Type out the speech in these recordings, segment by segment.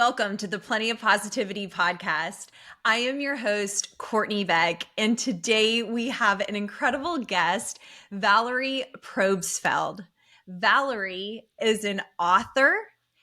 welcome to the Plenty of Positivity podcast. I am your host, Courtney Beck, and today we have an incredible guest, Valerie Probstfeld. Valerie is an author.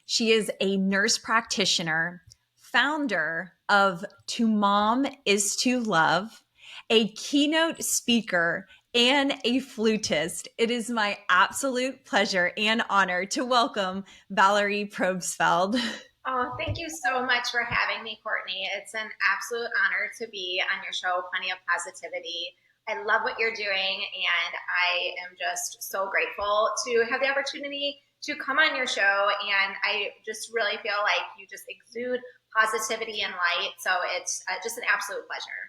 She is a nurse practitioner, founder of To Mom is to Love, a keynote speaker, and a flutist. It is my absolute pleasure and honor to welcome Valerie Probstfeld. Oh, thank you so much for having me, Courtney. It's an absolute honor to be on your show, Plenty of Positivity. I love what you're doing, and I am just so grateful to have the opportunity to come on your show. And I just really feel like you just exude positivity and light. So it's just an absolute pleasure.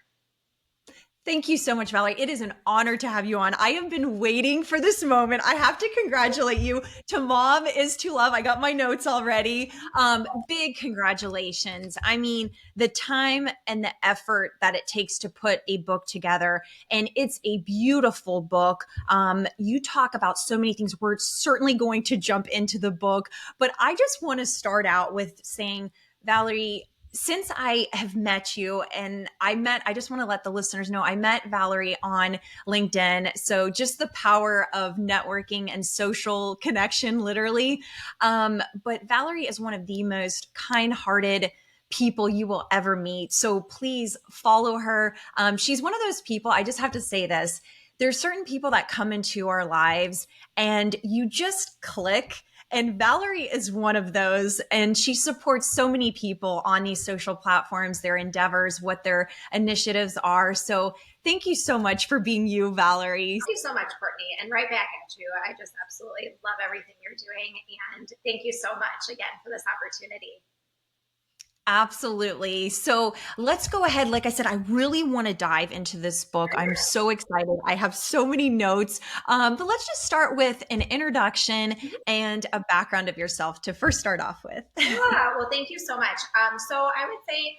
Thank you so much, Valerie. It is an honor to have you on. I have been waiting for this moment. I have to congratulate you. To Mom is to Love. I got my notes already. Big congratulations. I mean, the time and the effort that it takes to put a book together, and it's a beautiful book. You talk about so many things. We're certainly going to jump into the book, but I just want to start out with saying, Valerie, since I have met you, and I just want to let the listeners know, I met Valerie on LinkedIn. So just the power of networking and social connection, literally. But Valerie is one of the most kind-hearted people you will ever meet. So please follow her. She's one of those people, I just have to say this. There's certain people that come into our lives and you just click. And Valerie is one of those, and she supports so many people on these social platforms, their endeavors, what their initiatives are. So thank you so much for being you, Valerie. Thank you so much, Courtney, and right back at you. I just absolutely love everything you're doing, and thank you so much again for this opportunity. Absolutely. So let's go ahead. Like I said, I really want to dive into this book. I'm so excited. I have so many notes. But let's just start with an introduction and a background of yourself to first start off with. Yeah, well, thank you so much. So I would say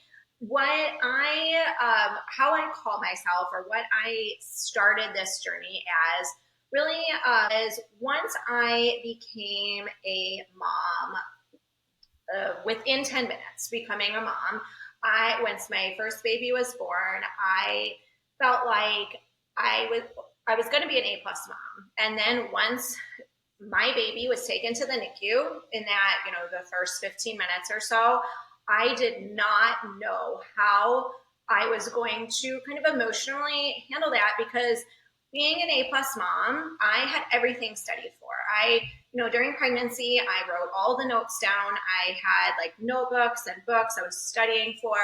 how I call myself, or what I started this journey as, really is once I became a mom. Within 10 minutes becoming a mom, once my first baby was born, I felt like I was going to be an A+ mom. And then once my baby was taken to the NICU, in that, the first 15 minutes or so, I did not know how I was going to kind of emotionally handle that, because being an A+ mom, I had everything studied for. During pregnancy, I wrote all the notes down. I had like notebooks and books I was studying for.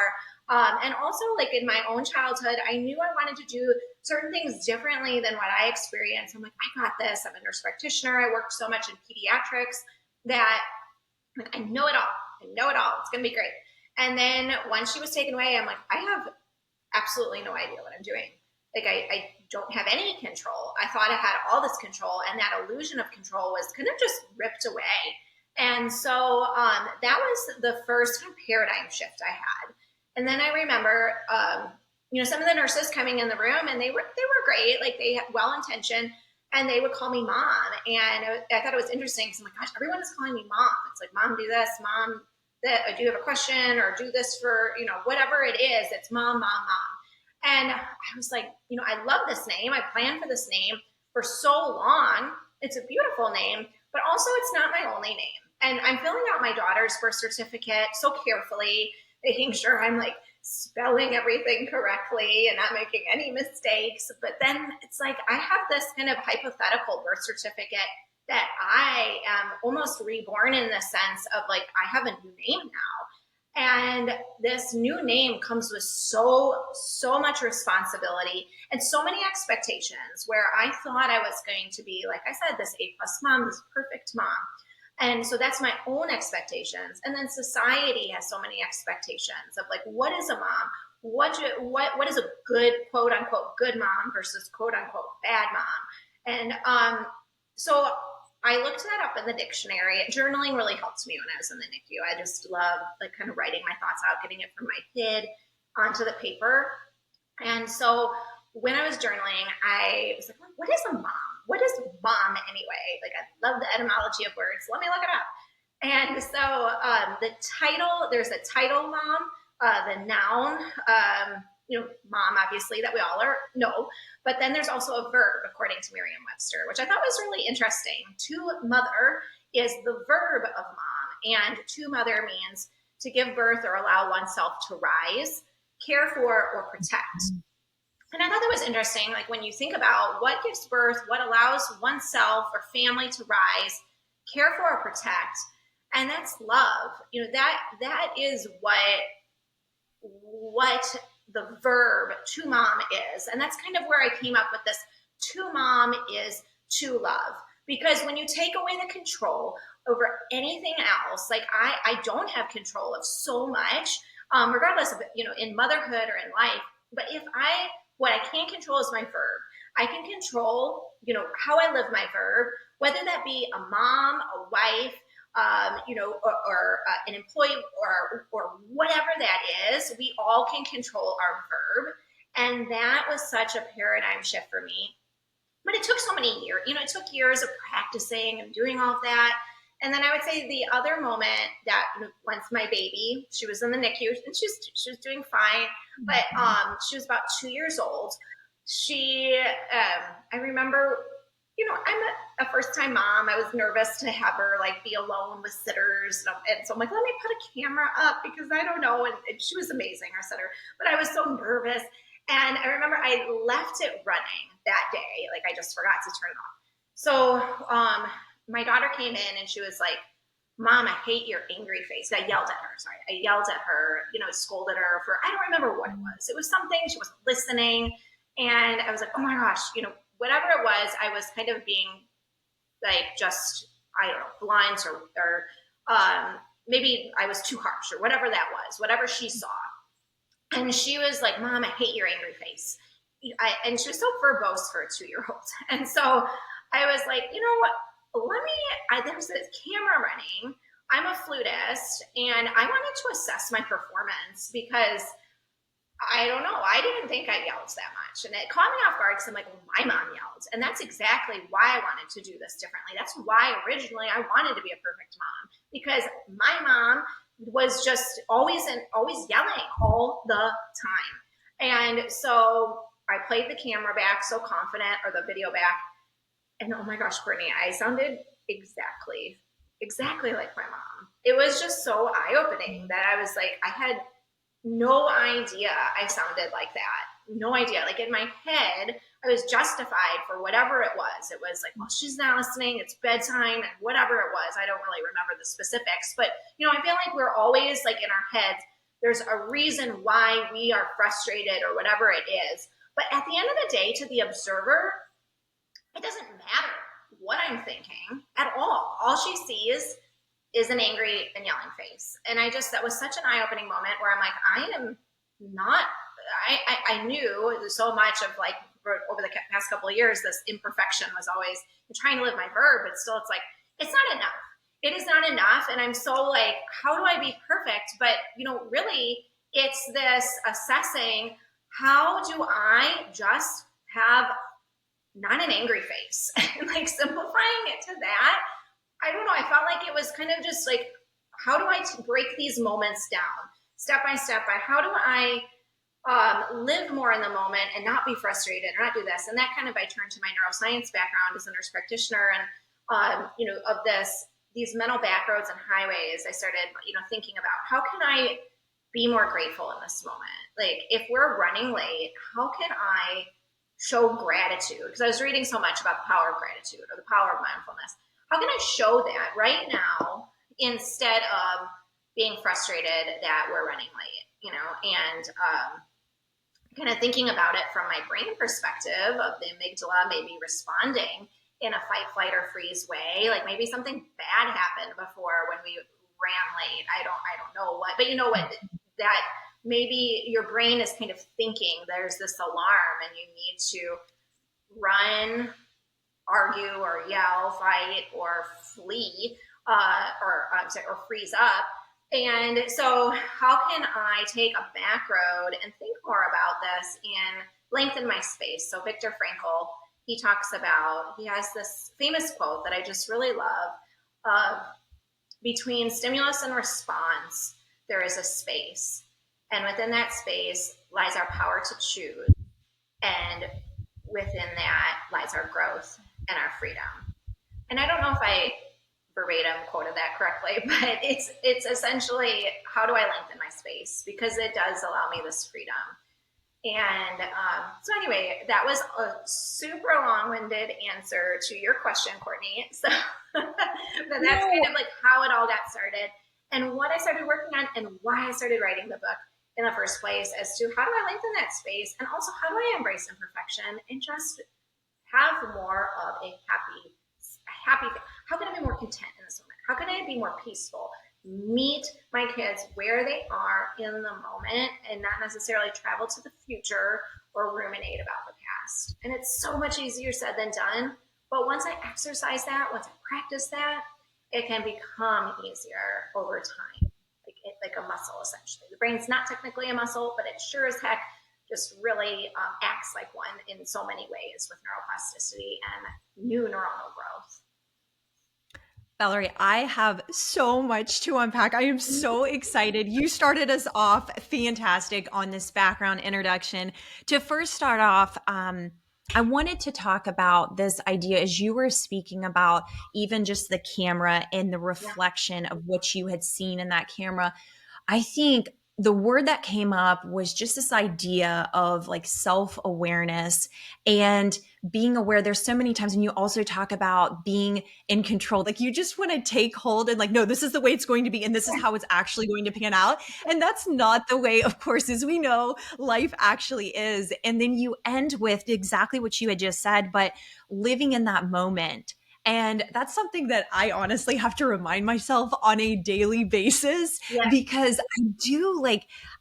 And also, like, in my own childhood, I knew I wanted to do certain things differently than what I experienced. I'm like, I got this. I'm a nurse practitioner. I worked so much in pediatrics that, like, I know it all. I know it all. It's going to be great. And then once she was taken away, I'm like, I have absolutely no idea what I'm doing. Like, I don't have any control. I thought I had all this control, and that illusion of control was kind of just ripped away. And so that was the first kind of paradigm shift I had. And then I remember, some of the nurses coming in the room, and they were great, like, they had well-intentioned, and they would call me mom. And I thought it was interesting, because I'm like, gosh, everyone is calling me mom. It's like, mom, do this, mom, that, do you have a question, or do this for, whatever it is, it's mom, mom, mom. And I was like, I love this name. I planned for this name for so long. It's a beautiful name, but also it's not my only name. And I'm filling out my daughter's birth certificate so carefully, making sure I'm like spelling everything correctly and not making any mistakes. But then it's like, I have this kind of hypothetical birth certificate that I am almost reborn, in the sense of, like, I have a new name now. And this new name comes with so much responsibility and so many expectations, where I thought I was going to be, like I said, this A+ mom, this perfect mom. And so that's my own expectations. And then society has so many expectations of, like, what is a mom? What is a good, quote unquote, good mom versus quote unquote bad mom? And so I looked that up in the dictionary. Journaling really helped me when I was in the NICU. I just love, like, kind of writing my thoughts out, getting it from my kid onto the paper. And so when I was journaling, I was like, what is a mom? What is mom anyway? Like, I love the etymology of words. Let me look it up. And so the title, there's a title mom, the noun, mom, obviously, that we all know. But then there's also a verb, according to Merriam-Webster, which I thought was really interesting. To mother is the verb of mom, and to mother means to give birth or allow oneself to rise, care for, or protect. And I thought that was interesting. Like when you think about what gives birth, what allows oneself or family to rise, care for, or protect, and that's love. That is what the verb to mom is. And that's kind of where I came up with this. To mom is to love. Because when you take away the control over anything else, like I don't have control of so much, regardless of, in motherhood or in life. But what I can control is my verb. I can control, how I live my verb, whether that be a mom, a wife, or an employee or whatever that is. We all can control our verb. And that was such a paradigm shift for me. But it took so many years, it took years of practicing and doing all of that. And then I would say the other moment that once my baby, she was in the NICU and she was doing fine, but she was about 2 years old. I remember, I'm a first-time mom. I was nervous to have her be alone with sitters, and so I'm like, let me put a camera up because I don't know. And she was amazing, our sitter, but I was so nervous. And I remember I left it running that day. I just forgot to turn it off. So my daughter came in and she was like, Mom, I hate your angry face. I yelled at her. Sorry. I yelled at her, scolded her for, I don't remember what it was. It was something, she wasn't listening. And I was like, oh my gosh, whatever it was, I was kind of being just, I don't know, blunt or maybe I was too harsh or whatever that was, whatever she saw. And she was like, Mom, I hate your angry face. And she was so verbose for a 2-year-old. And so I was like, there's this camera running. I'm a flutist and I wanted to assess my performance because I don't know. I didn't think I yelled that much. And it caught me off guard because I'm like, well, my mom yelled. And that's exactly why I wanted to do this differently. That's why originally I wanted to be a perfect mom, because my mom was just always yelling all the time. And so I played the camera back so confident, or the video back. And oh my gosh, Courtney, I sounded exactly like my mom. It was just so eye-opening that I was like, I had no idea I sounded like that. No idea. In my head, I was justified for whatever it was. It was like, well, she's not listening. It's bedtime and whatever it was. I don't really remember the specifics, but I feel like we're always in our heads, there's a reason why we are frustrated or whatever it is. But at the end of the day, to the observer, it doesn't matter what I'm thinking at all. All she sees is an angry and yelling face. And that was such an eye-opening moment where I'm like, I knew so much of over the past couple of years, this imperfection was always trying to live my verb, but still it's not enough. It is not enough. And I'm so how do I be perfect? But, really it's this assessing, how do I just have not an angry face? Simplifying it to that. I don't know. I felt like it was kind of just how do I break these moments down step by step by how do I live more in the moment and not be frustrated or not do this. And that kind of, I turned to my neuroscience background as a nurse practitioner and, of these mental back roads and highways. I started, thinking about how can I be more grateful in this moment? If we're running late, how can I show gratitude? Because I was reading so much about the power of gratitude or the power of mindfulness. How can I show that right now instead of being frustrated that we're running late, and kind of thinking about it from my brain perspective of the amygdala maybe responding in a fight, flight, or freeze way. Maybe something bad happened before when we ran late. I don't know what, but that maybe your brain is kind of thinking there's this alarm and you need to run, argue, or yell, fight, or flee, or freeze up. And so how can I take a back road and think more about this and lengthen my space? So Viktor Frankl, he has this famous quote that I just really love of, between stimulus and response, there is a space. And within that space lies our power to choose. And within that lies our growth and our freedom. And I don't know if I verbatim quoted that correctly, but it's essentially, how do I lengthen my space? Because it does allow me this freedom. And so anyway, that was a super long-winded answer to your question, Courtney. So but that's kind of like how it all got started and what I started working on and why I started writing the book in the first place, as to how do I lengthen that space, and also how do I embrace imperfection and just have more of a happy, how can I be more content in this moment? How can I be more peaceful? Meet my kids where they are in the moment and not necessarily travel to the future or ruminate about the past. And it's so much easier said than done. But once I exercise that, once I practice that, it can become easier over time, like a muscle, essentially. The brain's not technically a muscle, but it sure as heck just really acts like one in so many ways, with neuroplasticity and new neuronal growth. Valerie, I have so much to unpack. I am so excited. You started us off fantastic on this background introduction. To first start off, I wanted to talk about this idea as you were speaking about even just the camera and the reflection of what you had seen in that camera. I think the word that came up was just this idea of like self-awareness and being aware. There's so many times, and you also talk about being in control. Like you just want to take hold and like, no, this is the way it's going to be. And this is how it's actually going to pan out. And that's not the way, of course, as we know, life actually is. And then you end with exactly what you had just said, but living in that moment. And that's something that I honestly have to remind myself on a daily basis, because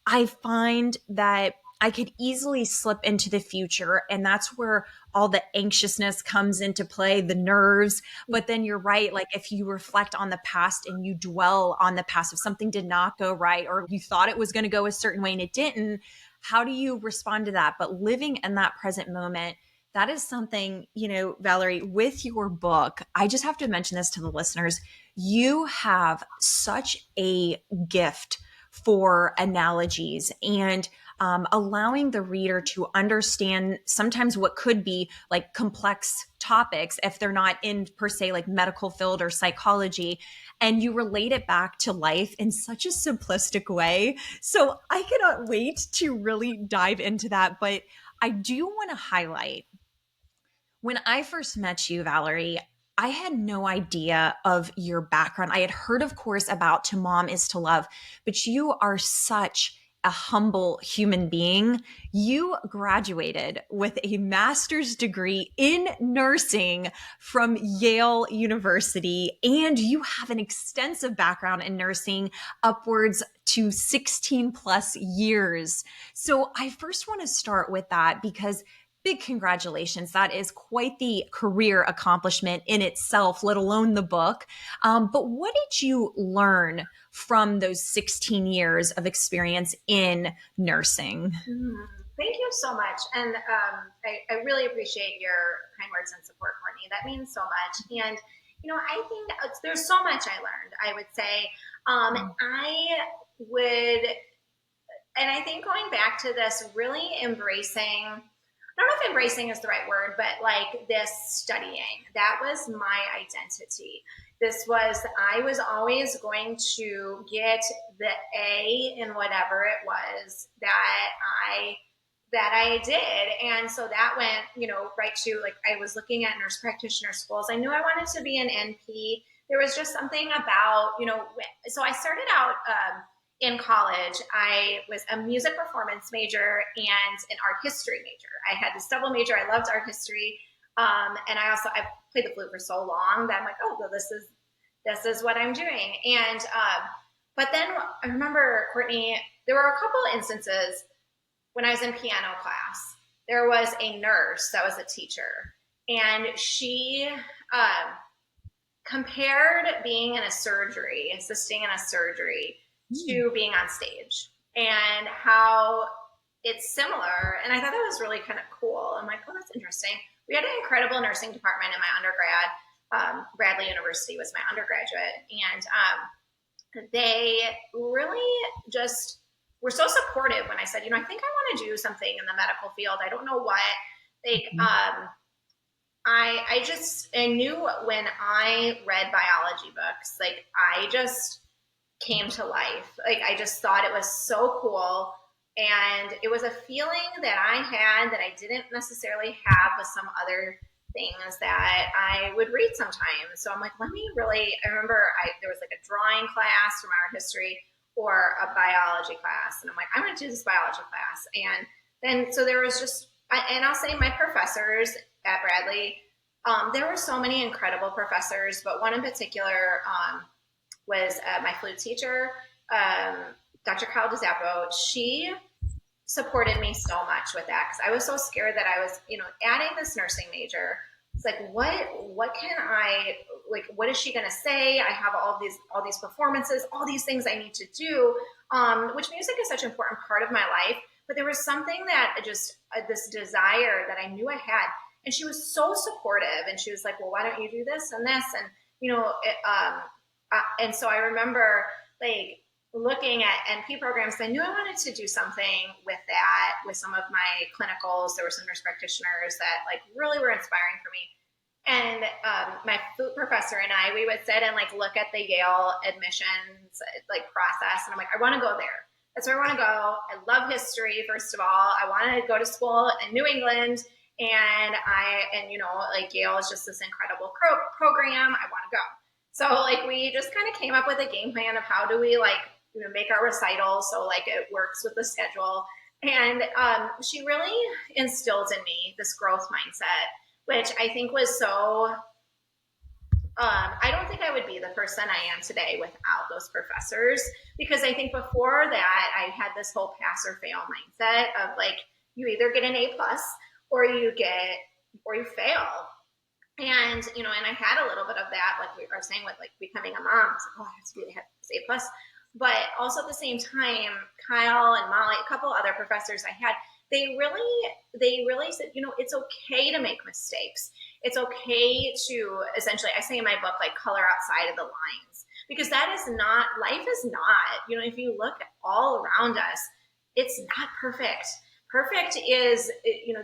I find that I could easily slip into the future. And that's where all the anxiousness comes into play, the nerves. But then you're right. Like if you reflect on the past and you dwell on the past, if something did not go right, or you thought it was going to go a certain way and it didn't, how do you respond to that? But living in that present moment, that is something, Valerie, with your book, I just have to mention this to the listeners. You have such a gift for analogies and allowing the reader to understand sometimes what could be like complex topics if they're not in per se like medical field or psychology, and you relate it back to life in such a simplistic way. So I cannot wait to really dive into that. But I do want to highlight, when I first met you, Valerie, I had no idea of your background. I had heard, of course, about To Mom is to Love, but you are such a humble human being. You graduated with a master's degree in nursing from Yale University, and you have an extensive background in nursing, upwards to 16 plus years. So I first want to start with that because big congratulations. That is quite the career accomplishment in itself, let alone the book. But what did you learn from those 16 years of experience in nursing? Thank you so much. And I really appreciate your kind words and support, Courtney. That means so much. And, I think there's so much I learned, I would say. And I think going back to this, really embracing, I don't know if embracing is the right word, but like this studying, that was my identity. I was always going to get the A in whatever it was that I did. And so that went, right to like, I was looking at nurse practitioner schools. I knew I wanted to be an NP. There was just something about, so I started out, in college, I was a music performance major and an art history major. I had this double major. I loved art history. And I played the flute for so long that I'm like, oh, well, this is what I'm doing. And, but then I remember, Courtney, there were a couple instances when I was in piano class. There was a nurse that was a teacher, and she compared being in a surgery, assisting in a surgery, to being on stage, and how it's similar. And I thought that was really kind of cool. I'm like, oh, that's interesting. We had an incredible nursing department in my undergrad. Bradley University was my undergraduate. And they really just were so supportive when I said, I think I want to do something in the medical field. I don't know what. Like, I knew when I read biology books, like I just came to life. Like I just thought it was so cool. And it was a feeling that I had that I didn't necessarily have with some other things that I would read sometimes. So I'm like, I remember there was like a drawing class from art history or a biology class. And I'm like, I'm going to do this biology class. And then, so there was just, and I'll say my professors at Bradley, there were so many incredible professors, but one in particular was my flute teacher, Dr. Kyle DiZappo. She supported me so much with that because I was so scared that I was, adding this nursing major. It's like, what can I, like, what is she going to say? I have all these performances, all these things I need to do, which music is such an important part of my life. But there was something that just, this desire that I knew I had. And she was so supportive. And she was like, well, why don't you do this and this? And, and so I remember like looking at NP programs. I knew I wanted to do something with that, with some of my clinicals. There were some nurse practitioners that like really were inspiring for me. And my flute professor and we would sit and like look at the Yale admissions like process. And I'm like, I want to go there. That's where I want to go. I love history, first of all. I want to go to school in New England. And like Yale is just this incredible program. I want to go. So like we just kind of came up with a game plan of how do we like make our recital so like it works with the schedule. And she really instilled in me this growth mindset, which I think was so. I don't think I would be the person I am today without those professors, because I think before that I had this whole pass or fail mindset of like you either get an A plus or you fail. And, and I had a little bit of that, like we were saying with like becoming a mom. I was like, oh, I have to be A plus. But also at the same time, Kyle and Molly, a couple other professors I had, they really said, it's okay to make mistakes. It's okay to essentially, I say in my book, like color outside of the lines, because that is not, life is not, if you look all around us, it's not perfect. Perfect is,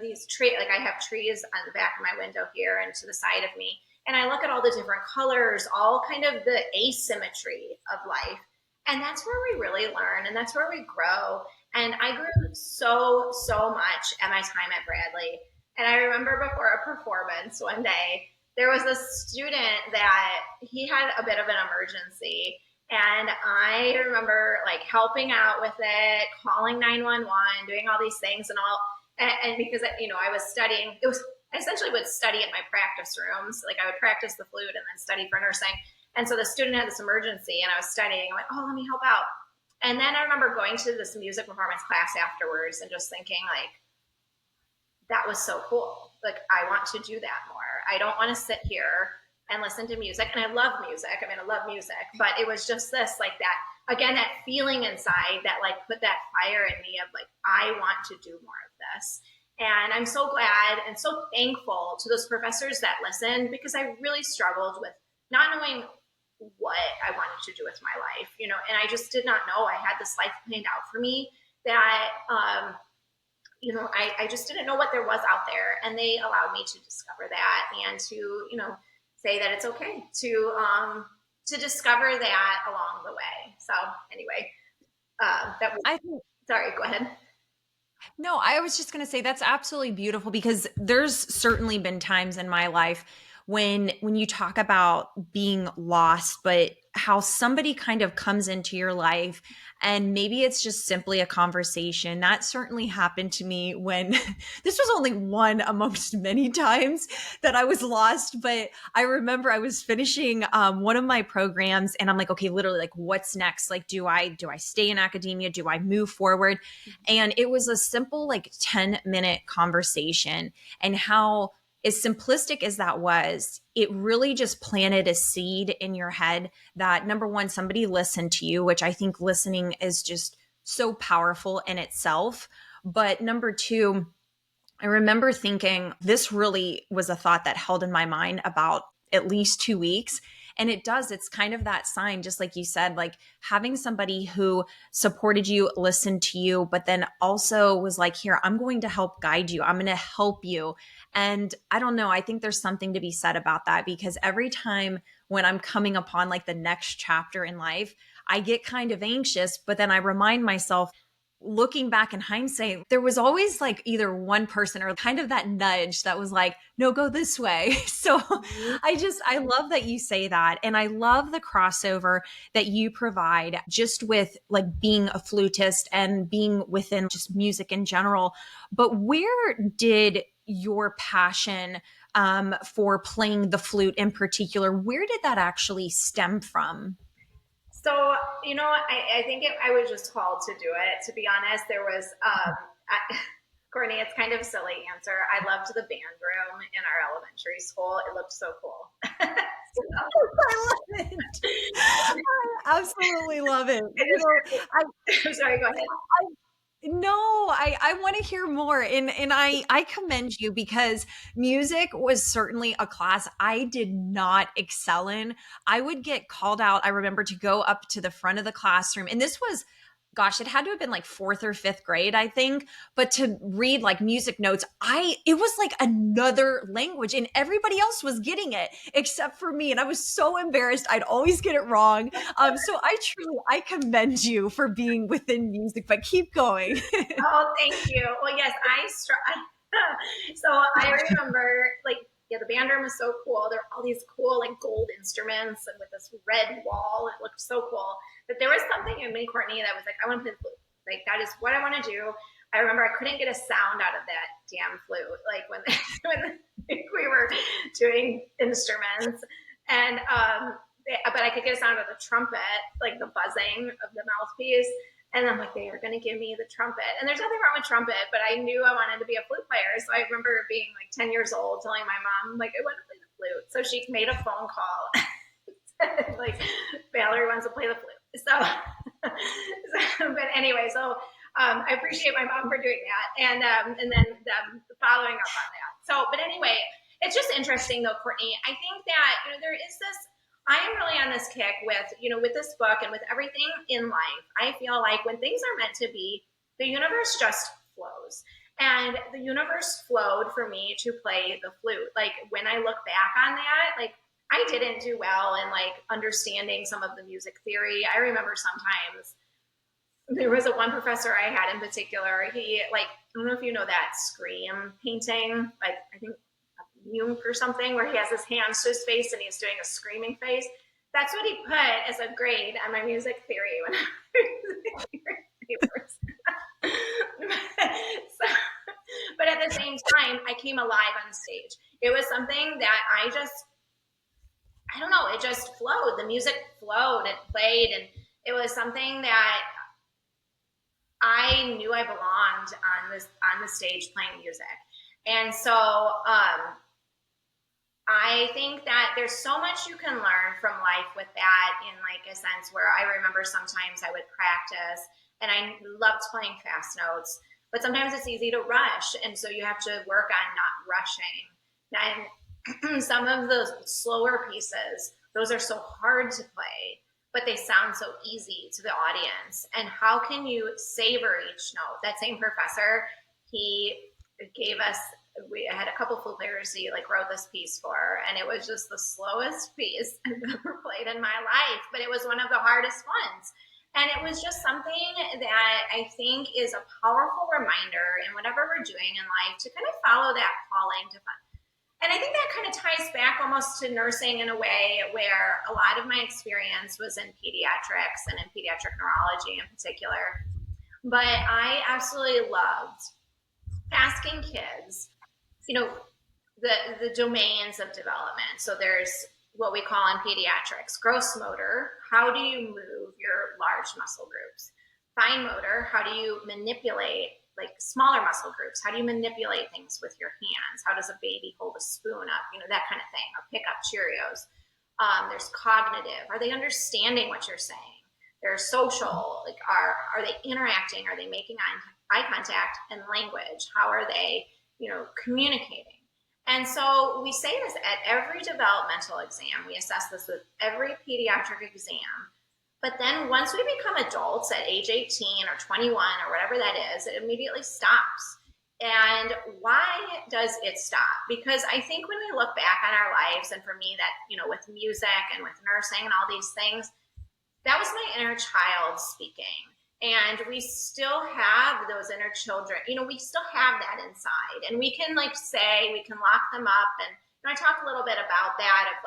these trees, like I have trees on the back of my window here and to the side of me. And I look at all the different colors, all kind of the asymmetry of life. And that's where we really learn and that's where we grow. And I grew so much at my time at Bradley. And I remember before a performance one day, there was a student that he had a bit of an emergency. And I remember like helping out with it, calling 911, doing all these things and all. And because, I was studying, I essentially would study in my practice rooms. Like I would practice the flute and then study for nursing. And so the student had this emergency and I was studying. I'm like, oh, let me help out. And then I remember going to this music performance class afterwards and just thinking like, that was so cool. Like, I want to do that more. I don't want to sit here and listen to music. And I love music. I love music. But it was just this, like that, again, that feeling inside that like put that fire in me of like, I want to do more of this. And I'm so glad and so thankful to those professors that listened, because I really struggled with not knowing what I wanted to do with my life, and I just did not know. I had this life planned out for me that, I just didn't know what there was out there. And they allowed me to discover that and to, say that it's okay to discover that along the way. So anyway, that was, sorry, go ahead. No, I was just going to say that's absolutely beautiful, because there's certainly been times in my life when you talk about being lost, but how somebody kind of comes into your life and maybe it's just simply a conversation. That certainly happened to me when this was only one amongst many times that I was lost. But I remember I was finishing one of my programs and I'm like, okay, literally like what's next? Like, do I stay in academia? Do I move forward? And it was a simple like 10-minute conversation, and how as simplistic as that was, it really just planted a seed in your head that, number one, somebody listened to you, which I think listening is just so powerful in itself. But number two, I remember thinking this really was a thought that held in my mind about at least 2 weeks. And it's kind of that sign, just like you said, like having somebody who supported you, listened to you, but then also was like, here, I'm going to help guide you. I'm going to help you. And I don't know, I think there's something to be said about that, because every time when I'm coming upon like the next chapter in life, I get kind of anxious, but then I remind myself, looking back in hindsight, there was always like either one person or kind of that nudge that was like, no, go this way. So I love that you say that. And I love the crossover that you provide just with like being a flutist and being within just music in general. But where did your passion for playing the flute in particular, where did that actually stem from? So, I think I was just called to do it. To be honest, there was, Courtney, it's kind of a silly answer. I loved the band room in our elementary school. It looked so cool. I love it. I absolutely love it. I'm sorry, go ahead. No, I want to hear more. And I commend you, because music was certainly a class I did not excel in. I would get called out. I remember to go up to the front of the classroom, and this was, gosh, it had to have been like fourth or fifth grade, I think. But to read like music notes, it was like another language, and everybody else was getting it except for me. And I was so embarrassed. I'd always get it wrong. So I commend you for being within music, but keep going. Oh, thank you. Well, yes, so I remember, like, yeah, the band room was so cool. There were all these cool, like, gold instruments and with this red wall. It looked so cool. But there was something in me, Courtney, that was like, I want to play the flute. Like, that is what I want to do. I remember I couldn't get a sound out of that damn flute, like when we were doing instruments, and but I could get a sound of the trumpet, like the buzzing of the mouthpiece. And I'm like, they are going to give me the trumpet. And there's nothing wrong with trumpet, but I knew I wanted to be a flute player. So I remember being like 10 years old, telling my mom, like, I want to play the flute. So she made a phone call. Like, Valerie wants to play the flute. But anyway, I appreciate my mom for doing that. And then following up on that. So, but anyway, it's just interesting though, Courtney. I think that, there is this, I am really on this kick with this book and with everything in life. I feel like when things are meant to be, the universe just flows. And the universe flowed for me to play the flute. Like, when I look back on that, like, I didn't do well in like understanding some of the music theory. I remember sometimes there was one professor I had in particular. He, like, I don't know if you know that Scream painting, like, I think Jung or something, where he has his hands to his face and he's doing a screaming face. That's what he put as a grade on my music theory when I was papers. But at the same time, I came alive on stage. It was something that I don't know, it just flowed. The music flowed, it played, and it was something that I knew I belonged on the stage playing music. And so I think that there's so much you can learn from life with that, in like a sense where I remember sometimes I would practice and I loved playing fast notes, but sometimes it's easy to rush. And so you have to work on not rushing. And some of those slower pieces, those are so hard to play, but they sound so easy to the audience. And how can you savor each note? That same professor, he gave us, we had a couple flute players he like wrote this piece for, and it was just the slowest piece I've ever played in my life, but it was one of the hardest ones. And it was just something that I think is a powerful reminder in whatever we're doing in life to kind of follow that calling to fun. And I think that kind of ties back almost to nursing in a way, where a lot of my experience was in pediatrics and in pediatric neurology in particular. But I absolutely loved asking kids, the domains of development. So there's what we call in pediatrics gross motor. How do you move your large muscle groups? Fine motor. How do you manipulate like smaller muscle groups? How do you manipulate things with your hands? How does a baby hold a spoon up? That kind of thing, or pick up Cheerios. There's cognitive. Are they understanding what you're saying? There's social. Like, are they interacting? Are they making eye contact? And language. How are they, communicating? And so we say this at every developmental exam. We assess this with every pediatric exam. But then once we become adults at age 18 or 21 or whatever that is, it immediately stops. And why does it stop? Because I think when we look back on our lives, and for me, that, with music and with nursing and all these things, that was my inner child speaking. And we still have those inner children, we still have that inside. And we can we can lock them up. And I talk a little bit about that of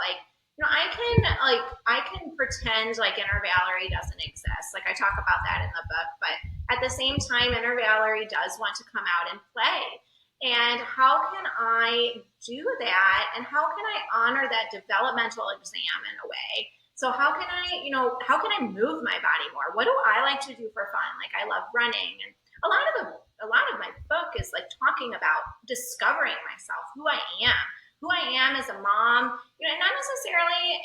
I can pretend like inner Valerie doesn't exist. Like I talk about that in the book, but at the same time, inner Valerie does want to come out and play. And how can I do that? And how can I honor that developmental exam in a way? So how can I move my body more? What do I like to do for fun? Like I love running, and a lot of my book is like talking about discovering myself, who I am as a mom, not necessarily,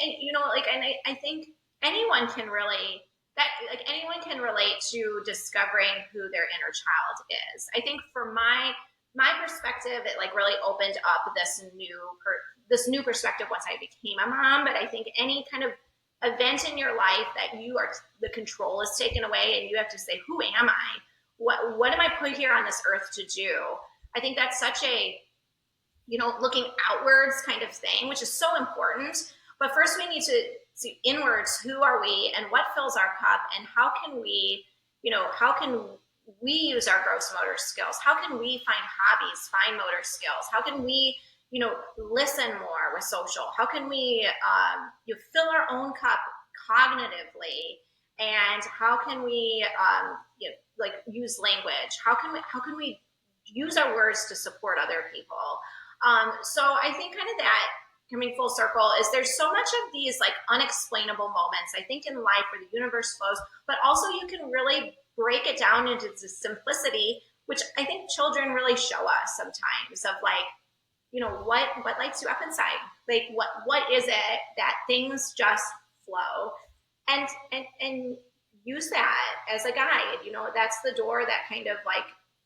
and I think anyone can relate to discovering who their inner child is. I think for my perspective, it like really opened up this new perspective once I became a mom. But I think any kind of event in your life that the control is taken away and you have to say, who am I? What am I put here on this earth to do? I think that's such a, looking outwards kind of thing, which is so important. But first we need to see inwards, who are we and what fills our cup, and how can we use our gross motor skills? How can we find hobbies, find motor skills? How can we, listen more with social? How can we fill our own cup cognitively? And how can we use language? How can we use our words to support other people? So I think kind of that, coming full circle, is there's so much of these like unexplainable moments, I think, in life where the universe flows, but also you can really break it down into the simplicity, which I think children really show us sometimes, of like, what lights you up inside? Like what is it that things just flow, and use that as a guide. That's the door that kind of like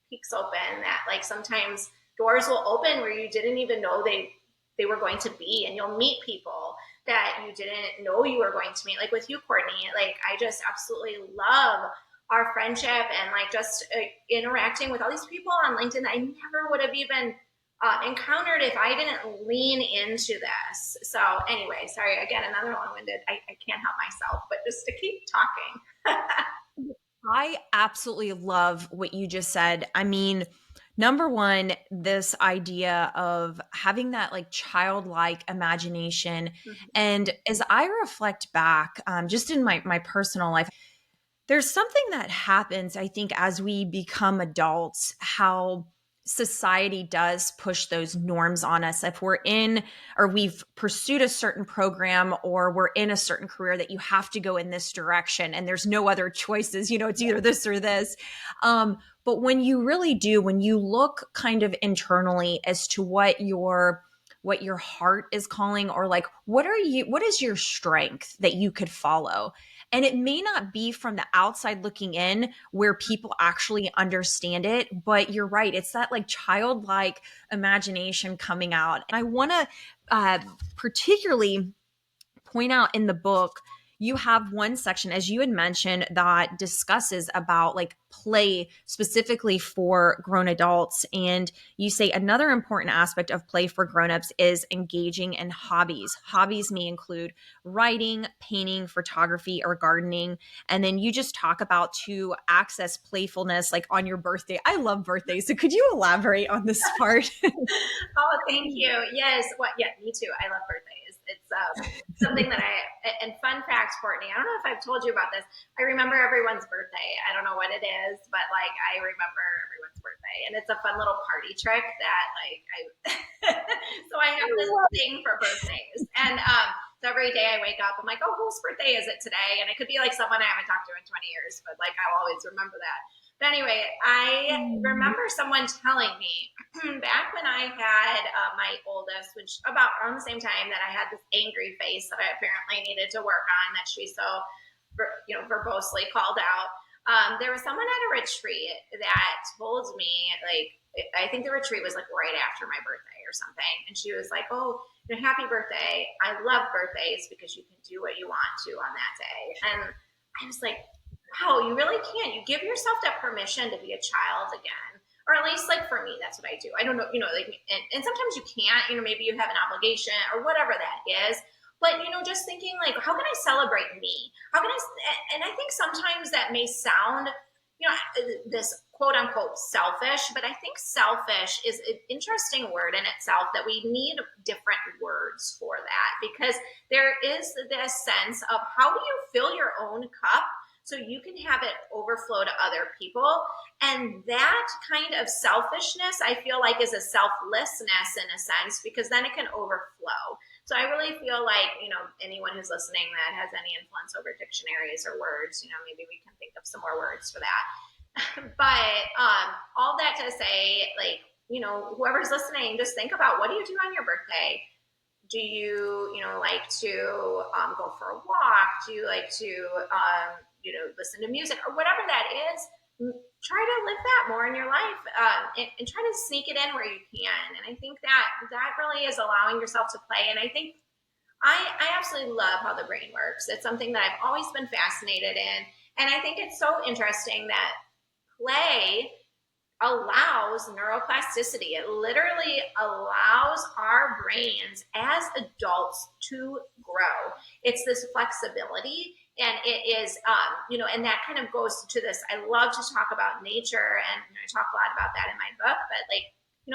peeks open, that like sometimes doors will open where you didn't even know they were going to be, and you'll meet people that you didn't know you were going to meet. Like with you, Courtney, like I just absolutely love our friendship, and like just interacting with all these people on LinkedIn that I never would have even encountered if I didn't lean into this. So anyway, sorry, again, another long-winded, I can't help myself, but just to keep talking. I absolutely love what you just said. I mean, number one, this idea of having that like childlike imagination. Mm-hmm. And as I reflect back, just in my personal life, there's something that happens, I think, as we become adults, how society does push those norms on us. If we're in, or we've pursued a certain program, or we're in a certain career, that you have to go in this direction and there's no other choices, it's either this or this. But when you really do, when you look kind of internally as to what your heart is calling, or like, what is your strength that you could follow? And it may not be from the outside looking in where people actually understand it, but you're right. It's that like childlike imagination coming out. And I want to particularly point out in the book, you have one section, as you had mentioned, that discusses about like play specifically for grown adults. And you say another important aspect of play for grownups is engaging in hobbies. Hobbies may include writing, painting, photography, or gardening. And then you just talk about to access playfulness, like on your birthday. I love birthdays. So could you elaborate on this part? Oh, thank you. Yes. Yeah, me too. I love birthdays. It's something that and fun fact, Courtney, I don't know if I've told you about this. I remember everyone's birthday. I don't know what it is, but like I remember everyone's birthday, and it's a fun little party trick that like so I have this thing for birthdays, and so every day I wake up, I'm like, oh, whose birthday is it today? And it could be like someone I haven't talked to in 20 years, but like I'll always remember that. But anyway, I remember someone telling me back when I had my oldest, which about around the same time that I had this angry face that I apparently needed to work on, that she so verbosely called out. There was someone at a retreat that told me, like, I think the retreat was like right after my birthday or something. And she was like, oh, happy birthday. I love birthdays because you can do what you want to on that day. And I was like, wow, you really can. You give yourself that permission to be a child again. Or at least, like, for me, that's what I do. I don't know, like, and sometimes you can't, maybe you have an obligation or whatever that is. But, just thinking, like, how can I celebrate me? How can I, and I think sometimes that may sound, this quote unquote selfish, but I think selfish is an interesting word in itself, that we need different words for that, because there is this sense of, how do you fill your own cup so you can have it overflow to other people? And that kind of selfishness, I feel like, is a selflessness in a sense, because then it can overflow. So I really feel like, anyone who's listening that has any influence over dictionaries or words, maybe we can think of some more words for that. But all that to say, like, whoever's listening, just think about, what do you do on your birthday? Do you, like to go for a walk? Do you like to, listen to music or whatever that is? Try to live that more in your life, and try to sneak it in where you can. And I think that really is allowing yourself to play. And I think I absolutely love how the brain works. It's something that I've always been fascinated in. And I think it's so interesting that play allows neuroplasticity. It literally allows our brains as adults to grow. It's this flexibility, and it is, and that kind of goes to this. I love to talk about nature, and I talk a lot about that in my book. But, like,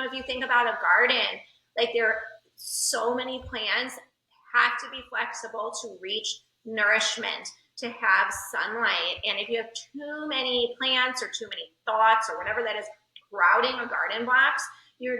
if you think about a garden, like, there are so many plants have to be flexible to reach nourishment, to have sunlight. And if you have too many plants or too many thoughts or whatever that is crowding a garden box, you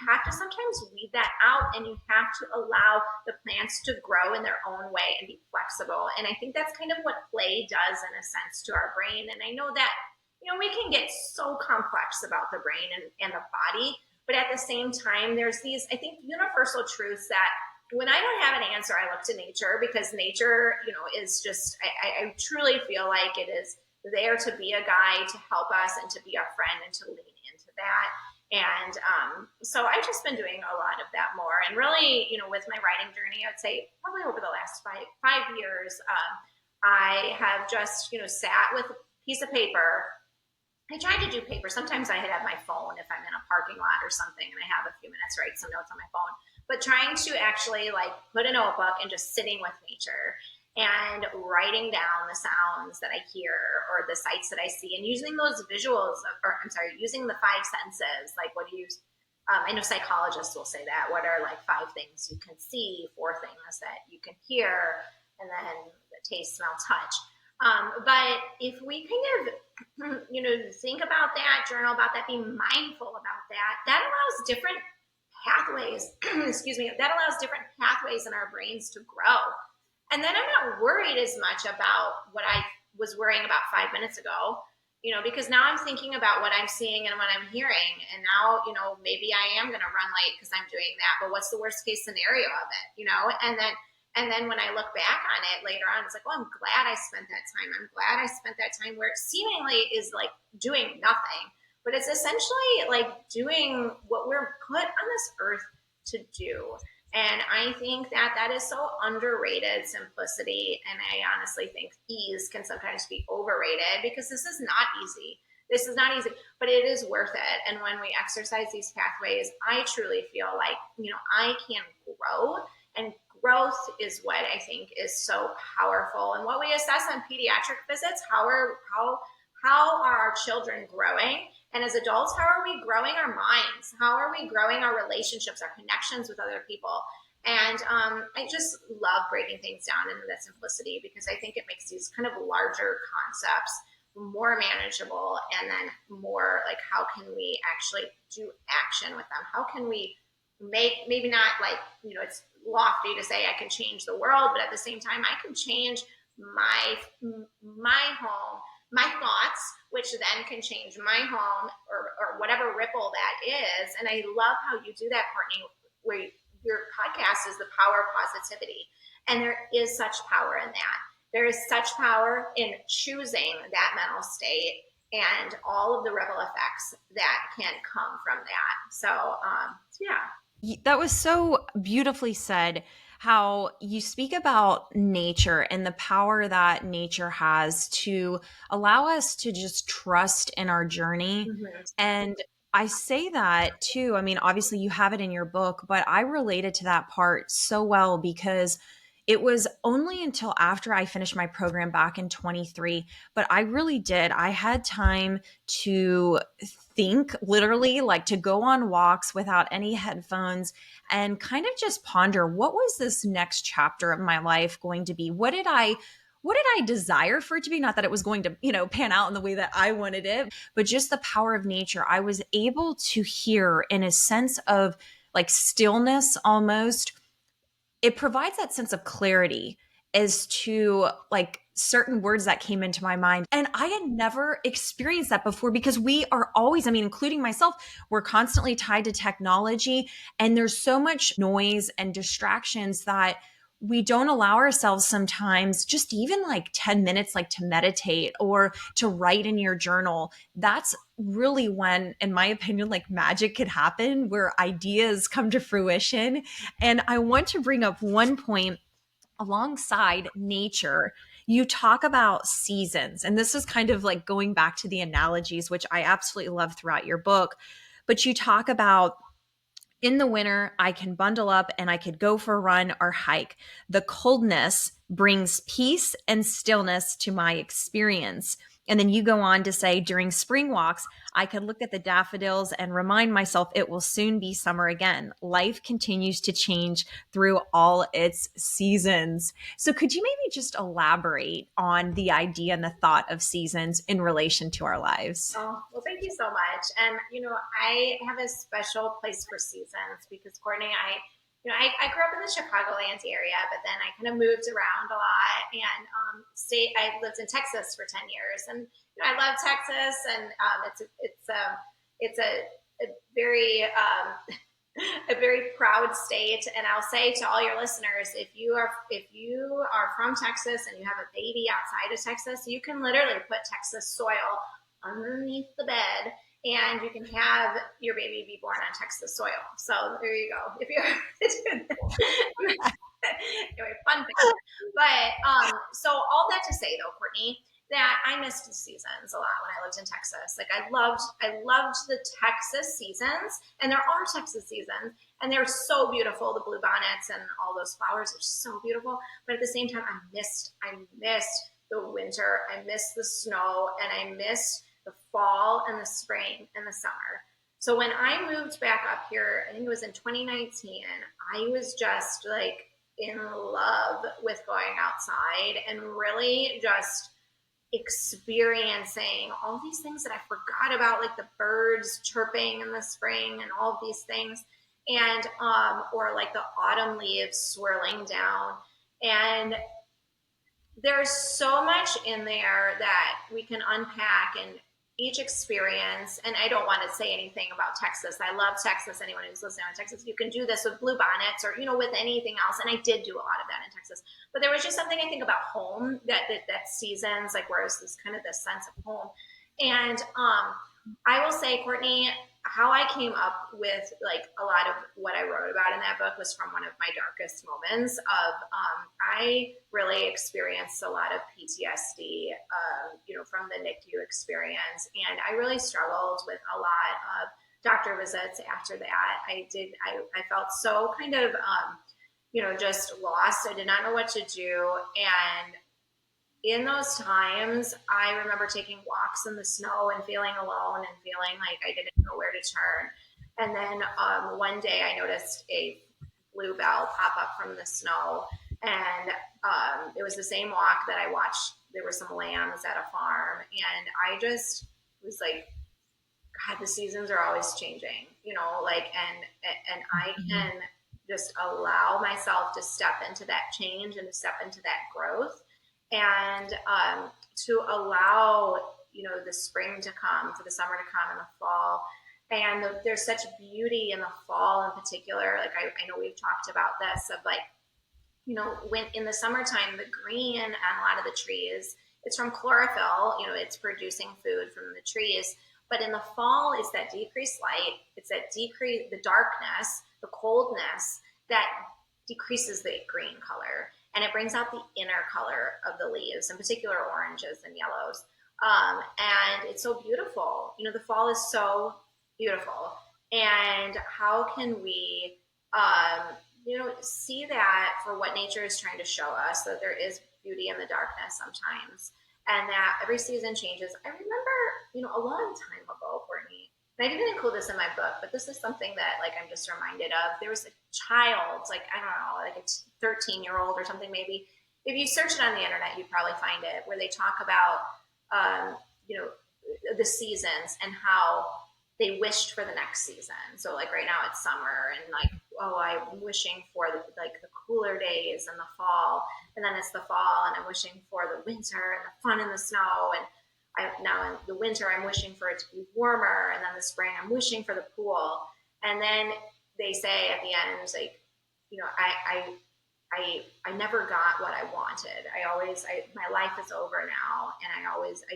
have to sometimes weed that out, and you have to allow the plants to grow in their own way and be flexible. And I think that's kind of what play does, in a sense, to our brain. And I know that, we can get so complex about the brain and the body, but at the same time, there's these, I think, universal truths that, when I don't have an answer, I look to nature, because nature, is just, I truly feel like it is there to be a guide, to help us, and to be a friend, and to lean into that. And so I've just been doing a lot of that more. And really, with my writing journey, I'd say probably over the last five years, I have just, sat with a piece of paper. I try to do paper. Sometimes I have my phone if I'm in a parking lot or something and I have a few minutes to write some notes on my phone. But trying to actually, like, put a notebook and just sitting with nature and writing down the sounds that I hear or the sights that I see, and using those visuals, using the five senses. Like, what do you, I know psychologists will say that. What are, like, 5 things you can see, 4 things that you can hear, and then the taste, smell, touch. But if we kind of, think about that, journal about that, be mindful about that, that allows different pathways, that allows different pathways in our brains to grow. And then I'm not worried as much about what I was worrying about 5 minutes ago, because now I'm thinking about what I'm seeing and what I'm hearing. And now, maybe I am going to run late because I'm doing that, but what's the worst case scenario of it, And then when I look back on it later on, it's like, well, I'm glad I spent that time. I'm glad I spent that time where it seemingly is like doing nothing, but it's essentially like doing what we're put on this earth to do. And I think that is so underrated, simplicity. And I honestly think ease can sometimes be overrated, because this is not easy. This is not easy, but it is worth it. And when we exercise these pathways, I truly feel like, I can grow. And growth is what I think is so powerful. And what we assess on pediatric visits, how are our children growing? And as adults, how are we growing our minds? How are we growing our relationships, our connections with other people? And I just love breaking things down into that simplicity, because I think it makes these kind of larger concepts more manageable, and then more like, how can we actually do action with them? How can we make, maybe not like, it's lofty to say I can change the world, but at the same time, I can change my home, my thoughts, which then can change my home, or whatever ripple that is. And I love how you do that, Courtney, where your podcast is the power of positivity. And there is such power in that. There is such power in choosing that mental state and all of the ripple effects that can come from that. So, yeah. That was so beautifully said. How you speak about nature and the power that nature has to allow us to just trust in our journey. Mm-hmm. And I say that too. I mean, obviously, you have it in your book, but I related to that part so well because it was only until after I finished my program back in 23, but I really did. I had time to think, literally, like to go on walks without any headphones and kind of just ponder, what was this next chapter of my life going to be? What did I desire for it to be? Not that it was going to, pan out in the way that I wanted it, but just the power of nature. I was able to hear in a sense of like stillness almost. It provides that sense of clarity as to like certain words that came into my mind. And I had never experienced that before because we are always, I mean, including myself, we're constantly tied to technology and there's so much noise and distractions that we don't allow ourselves sometimes just even like 10 minutes like to meditate or to write in your journal. That's really when, in my opinion, like magic could happen where ideas come to fruition. And I want to bring up one point alongside nature. You talk about seasons, and this is kind of like going back to the analogies, which I absolutely love throughout your book. But you talk about in the winter, I can bundle up and I could go for a run or hike. The coldness brings peace and stillness to my experience. And then you go on to say, during spring walks, I can look at the daffodils and remind myself it will soon be summer again. Life continues to change through all its seasons. So, could you maybe just elaborate on the idea and the thought of seasons in relation to our lives? Oh, well, thank you so much. And, I have a special place for seasons because Courtney, I grew up in the Chicagoland area, but then I kind of moved around a lot and I lived in Texas for 10 years. And, I love Texas and it's a very, a very proud state. And I'll say to all your listeners, if you are from Texas and you have a baby outside of Texas, you can literally put Texas soil underneath the bed and you can have your baby be born on Texas soil. So there you go. If you're anyway, fun thing. But so all that to say though, Courtney, that I missed the seasons a lot when I lived in Texas. Like I loved the Texas seasons, and there are Texas seasons, and they're so beautiful. The bluebonnets and all those flowers are so beautiful. But at the same time, I missed the winter, I missed the snow, and I missed the fall and the spring and the summer. So when I moved back up here, I think it was in 2019, I was just like in love with going outside and really just experiencing all these things that I forgot about, like the birds chirping in the spring and all of these things, and or like the autumn leaves swirling down. And there's so much in there that we can unpack in each experience. And I don't want to say anything about Texas. I love Texas. Anyone who's listening on Texas, you can do this with blue bonnets or, with anything else. And I did do a lot of that in Texas. But there was just something I think about home that seasons, like where it's this kind of this sense of home. And I will say, Courtney, how I came up with like a lot of what I wrote about in that book was from one of my darkest moments of I really experienced a lot of PTSD, from the NICU experience, and I really struggled with a lot of doctor visits after that. I felt so kind of just lost. I did not know what to do, and in those times, I remember taking walks in the snow and feeling alone and feeling like I didn't know where to turn. And then one day I noticed a bluebell pop up from the snow. And it was the same walk that I watched. There were some lambs at a farm. And I just was like, God, the seasons are always changing, and I can just allow myself to step into that change and to step into that growth and to allow the spring to come, for the summer to come, and the fall. And there's such beauty in the fall in particular. Like I know we've talked about this of like, when in the summertime, the green on a lot of the trees, it's from chlorophyll, it's producing food from the trees. But in the fall, it's that decreased light, it's that the darkness, the coldness that decreases the green color, and it brings out the inner color of the leaves, in particular oranges and yellows. And it's so beautiful. The fall is so beautiful. And how can we, see that for what nature is trying to show us, that there is beauty in the darkness sometimes, and that every season changes. I remember, a long time ago, Courtney, and I didn't include this in my book, but this is something that like I'm just reminded of. There was a child, like I don't know, like a 13-year-old or something maybe. If you search it on the internet, you'd probably find it, where they talk about, the seasons and how they wished for the next season. So like right now it's summer, and like, oh, I'm wishing for the cooler days and the fall, and then it's the fall and I'm wishing for the winter and the fun in the snow, and now in the winter I'm wishing for it to be warmer, and then the spring I'm wishing for the pool. And then they say at the end, like, I never got what I wanted. My life is over now, and I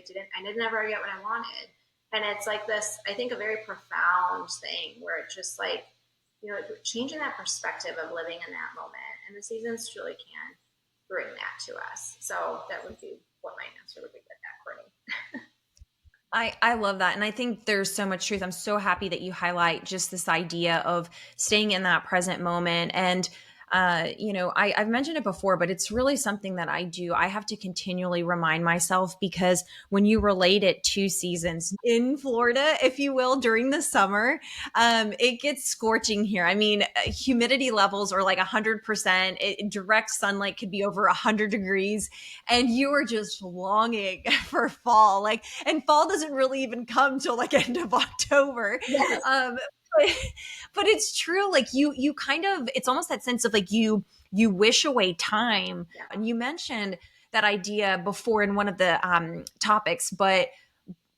didn't ever get what I wanted. And it's like this, I think, a very profound thing where it's just like, changing that perspective of living in that moment. And the seasons truly can bring that to us. So that would be what my answer would be with that, Courtney. I love that. And I think there's so much truth. I'm so happy that you highlight just this idea of staying in that present moment. And, I've mentioned it before, but it's really something that I do. I have to continually remind myself, because when you relate it to seasons in Florida, if you will, during the summer, it gets scorching here. I mean, humidity levels are like 100%. Direct sunlight could be over 100 degrees, and you are just longing for fall. Like, and fall doesn't really even come till like end of October. Yes. But, but it's true. Like you kind of, it's almost that sense of like you wish away time. Yeah. And you mentioned that idea before in one of the topics, but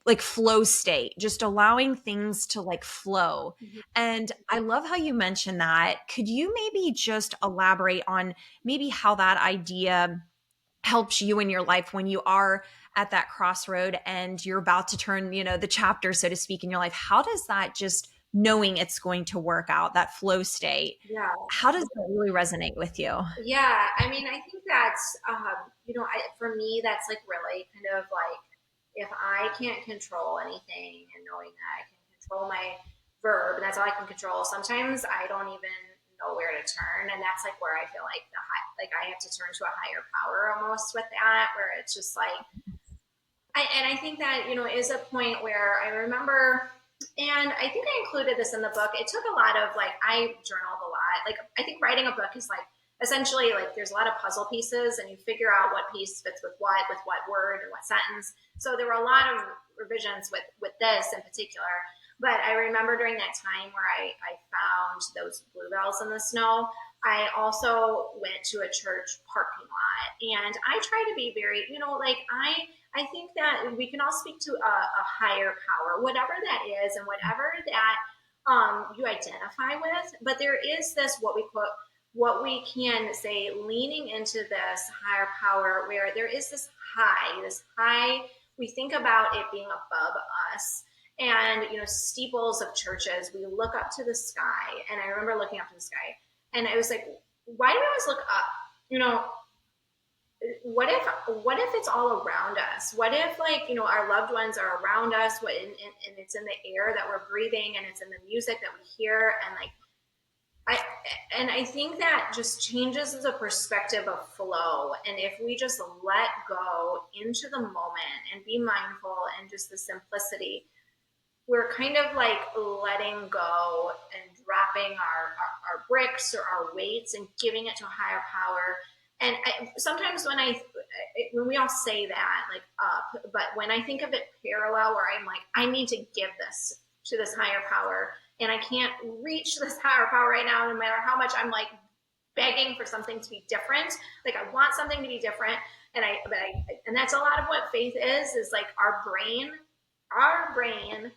like flow state, just allowing things to like flow. Mm-hmm. And I love how you mentioned that. Could you maybe just elaborate on maybe how that idea helps you in your life when you are at that crossroad and you're about to turn, the chapter, so to speak, in your life? How does that, just knowing it's going to work out, that flow state, Yeah. how does that really resonate with you? Yeah. I mean, I think that's, for me, that's like really kind of like, if I can't control anything, and knowing that I can control my verb, and that's all I can control, sometimes I don't even know where to turn. And that's like where I feel like I have to turn to a higher power almost with that, where it's just like, I think that, is a point where I remember, and I think I included this in the book. It took a lot of like, I journaled a lot. Like, I think writing a book is like, essentially like there's a lot of puzzle pieces, and you figure out what piece fits with what word and what sentence. So there were a lot of revisions with this in particular. But I remember during that time where I found those bluebells in the snow, I also went to a church parking lot, and I try to be very, like I think that we can all speak to a higher power, whatever that is, and whatever that you identify with. But there is this, what we can say, leaning into this higher power, where there is this high, we think about it being above us. And, steeples of churches, we look up to the sky. And I remember looking up to the sky, and I was like, why do we always look up? What if it's all around us? What if, like, our loved ones are around us, and it's in the air that we're breathing, and it's in the music that we hear, and like, I think that just changes the perspective of flow. And if we just let go into the moment and be mindful, and just the simplicity, we're kind of like letting go and dropping our bricks or our weights and giving it to a higher power. And sometimes when we all say that, like up, but when I think of it parallel, where I'm like, I need to give this to this higher power, and I can't reach this higher power right now, no matter how much I'm like begging for something to be different. Like, I want something to be different. And and that's a lot of what faith is like our brain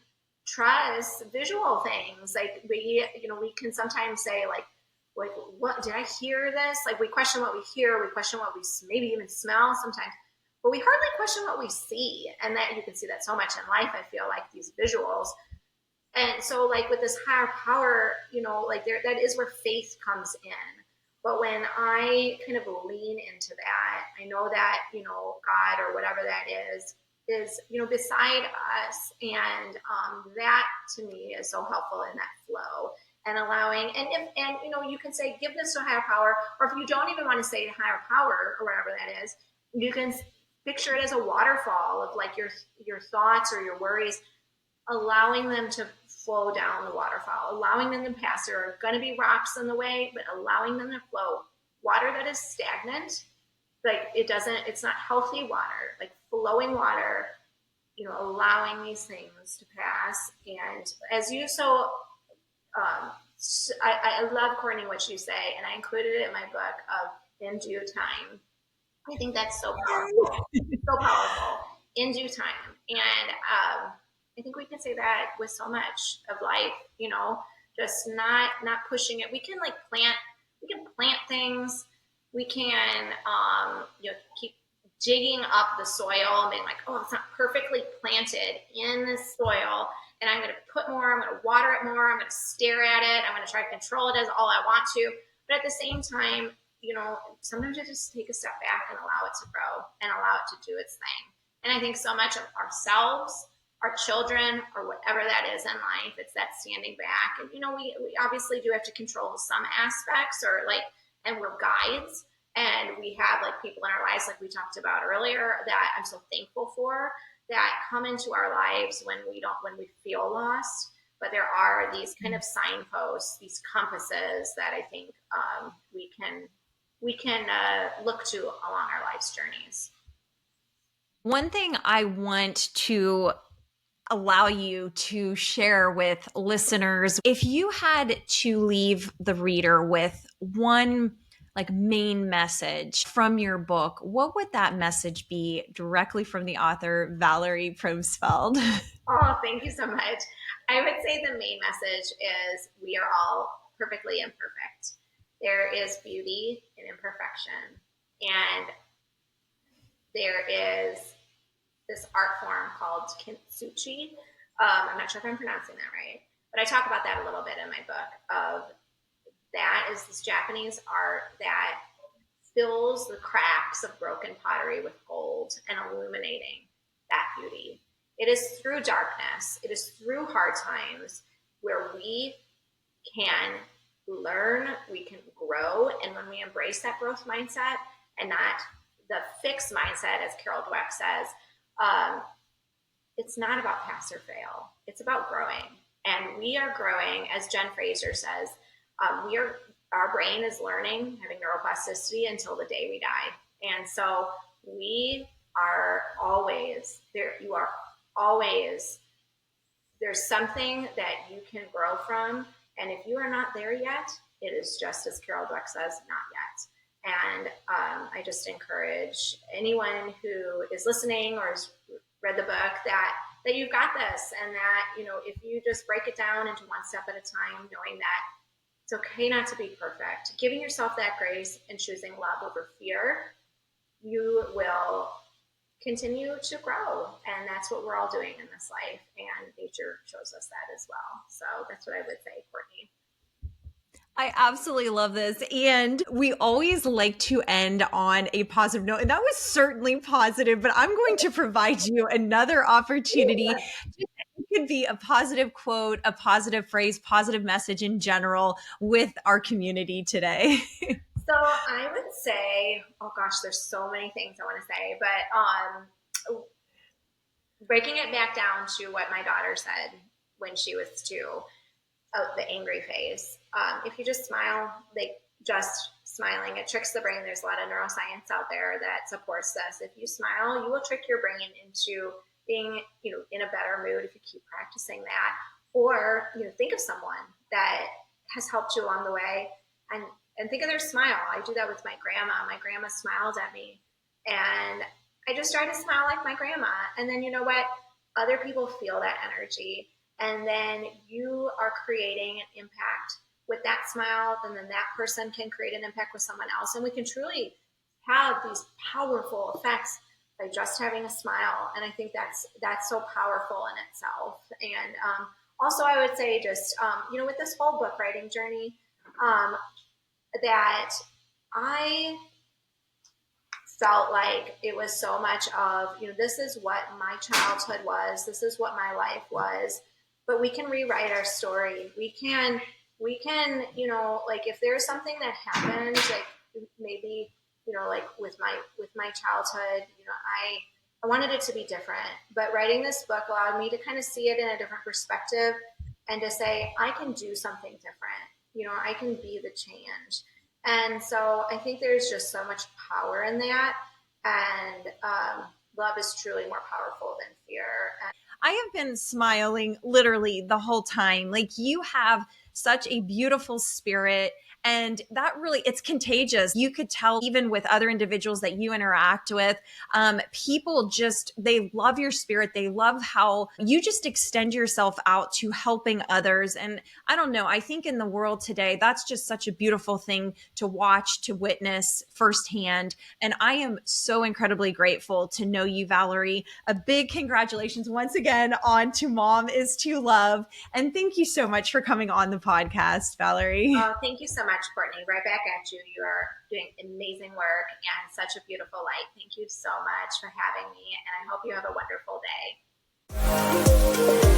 tries visual things. Like we can sometimes say like, what did I hear this? Like, we question what we hear, we question what we maybe even smell sometimes, but we hardly question what we see. And that you can see that so much in life. I feel like these visuals, And so like with this higher power, like there, that is where faith comes in. But when I kind of lean into that, I know that, God or whatever that is, beside us. And that to me is so helpful in that flow and allowing, and you can say, give this to a higher power, or if you don't even want to say higher power or whatever that is, you can picture it as a waterfall of like your thoughts or your worries, allowing them to flow down the waterfall, allowing them to pass. There are going to be rocks in the way, but allowing them to flow. Water that is stagnant, like it's not healthy water, like flowing water, allowing these things to pass. And as you um, I love, Courtney, what you say, and I included it in my book of in due time. I think that's so powerful, so powerful, in due time. And I think we can say that with so much of life, just not pushing it. We can plant things. We can, keep digging up the soil and being like, oh, it's not perfectly planted in this soil. And I'm going to put more, I'm going to water it more, I'm going to stare at it, I'm going to try to control it as all I want to. But at the same time, sometimes you just take a step back and allow it to grow and allow it to do its thing. And I think so much of ourselves, our children, or whatever that is in life, it's that standing back. And, we obviously do have to control some aspects and we're guides. And we have like people in our lives, like we talked about earlier, that I'm so thankful for, that come into our lives when we feel lost. But there are these kind of signposts, these compasses that I think we can look to along our life's journeys. One thing I want to allow you to share with listeners, if you had to leave the reader with one like main message from your book, what would that message be directly from the author, Valerie Probstfeld? Oh, thank you so much. I would say the main message is we are all perfectly imperfect. There is beauty in imperfection. And there is this art form called kintsugi. I'm not sure if I'm pronouncing that right, but I talk about that a little bit in my book. Of that is this Japanese art that fills the cracks of broken pottery with gold and illuminating that beauty. It is through darkness, it is through hard times where we can learn, we can grow. And when we embrace that growth mindset and not the fixed mindset, as Carol Dweck says, um, it's not about pass or fail. It's about growing. And we are growing, as Jen Fraser says, our brain is learning, having neuroplasticity until the day we die. And so we are always there. You are always, there's something that you can grow from. And if you are not there yet, it is just as Carol Dweck says, not yet. And I just encourage anyone who is listening or has read the book that you've got this, and that if you just break it down into one step at a time, knowing that it's okay not to be perfect, giving yourself that grace and choosing love over fear, you will continue to grow. And that's what we're all doing in this life, and nature shows us that as well. So that's what I would say, Courtney. I absolutely love this. And we always like to end on a positive note. And that was certainly positive, but I'm going to provide you another opportunity. It could be a positive quote, a positive phrase, positive message in general with our community today. So I would say, oh gosh, there's so many things I want to say, but breaking it back down to what my daughter said when she was 2, the angry face. If you just smile, just smiling, it tricks the brain. There's a lot of neuroscience out there that supports this. If you smile, you will trick your brain into being, in a better mood if you keep practicing that. Or, think of someone that has helped you along the way, and think of their smile. I do that with my grandma. My grandma smiled at me, and I just try to smile like my grandma. And then you know what? Other people feel that energy. And then you are creating an impact with that smile. And then that person can create an impact with someone else. And we can truly have these powerful effects by just having a smile. And I think that's so powerful in itself. And Also, I would say just, with this whole book writing journey, um, that I felt like it was so much of, this is what my childhood was, this is what my life was, but we can rewrite our story. We can, like if there's something that happened, like maybe, like with my childhood, I wanted it to be different, but writing this book allowed me to kind of see it in a different perspective and to say, I can do something different. I can be the change. And so I think there's just so much power in that. And love is truly more powerful than fear. And I have been smiling literally the whole time. Like you have such a beautiful spirit, and that really, it's contagious. You could tell even with other individuals that you interact with, people just, they love your spirit. They love how you just extend yourself out to helping others. And I don't know, I think in the world today, that's just such a beautiful thing to watch, to witness firsthand. And I am so incredibly grateful to know you, Valerie. A big congratulations once again on To Mom is to Love. And thank you so much for coming on the podcast, Valerie. thank you so much, Courtney. Right back at you. You are doing amazing work and such a beautiful light. Thank you so much for having me. And I hope you have a wonderful day.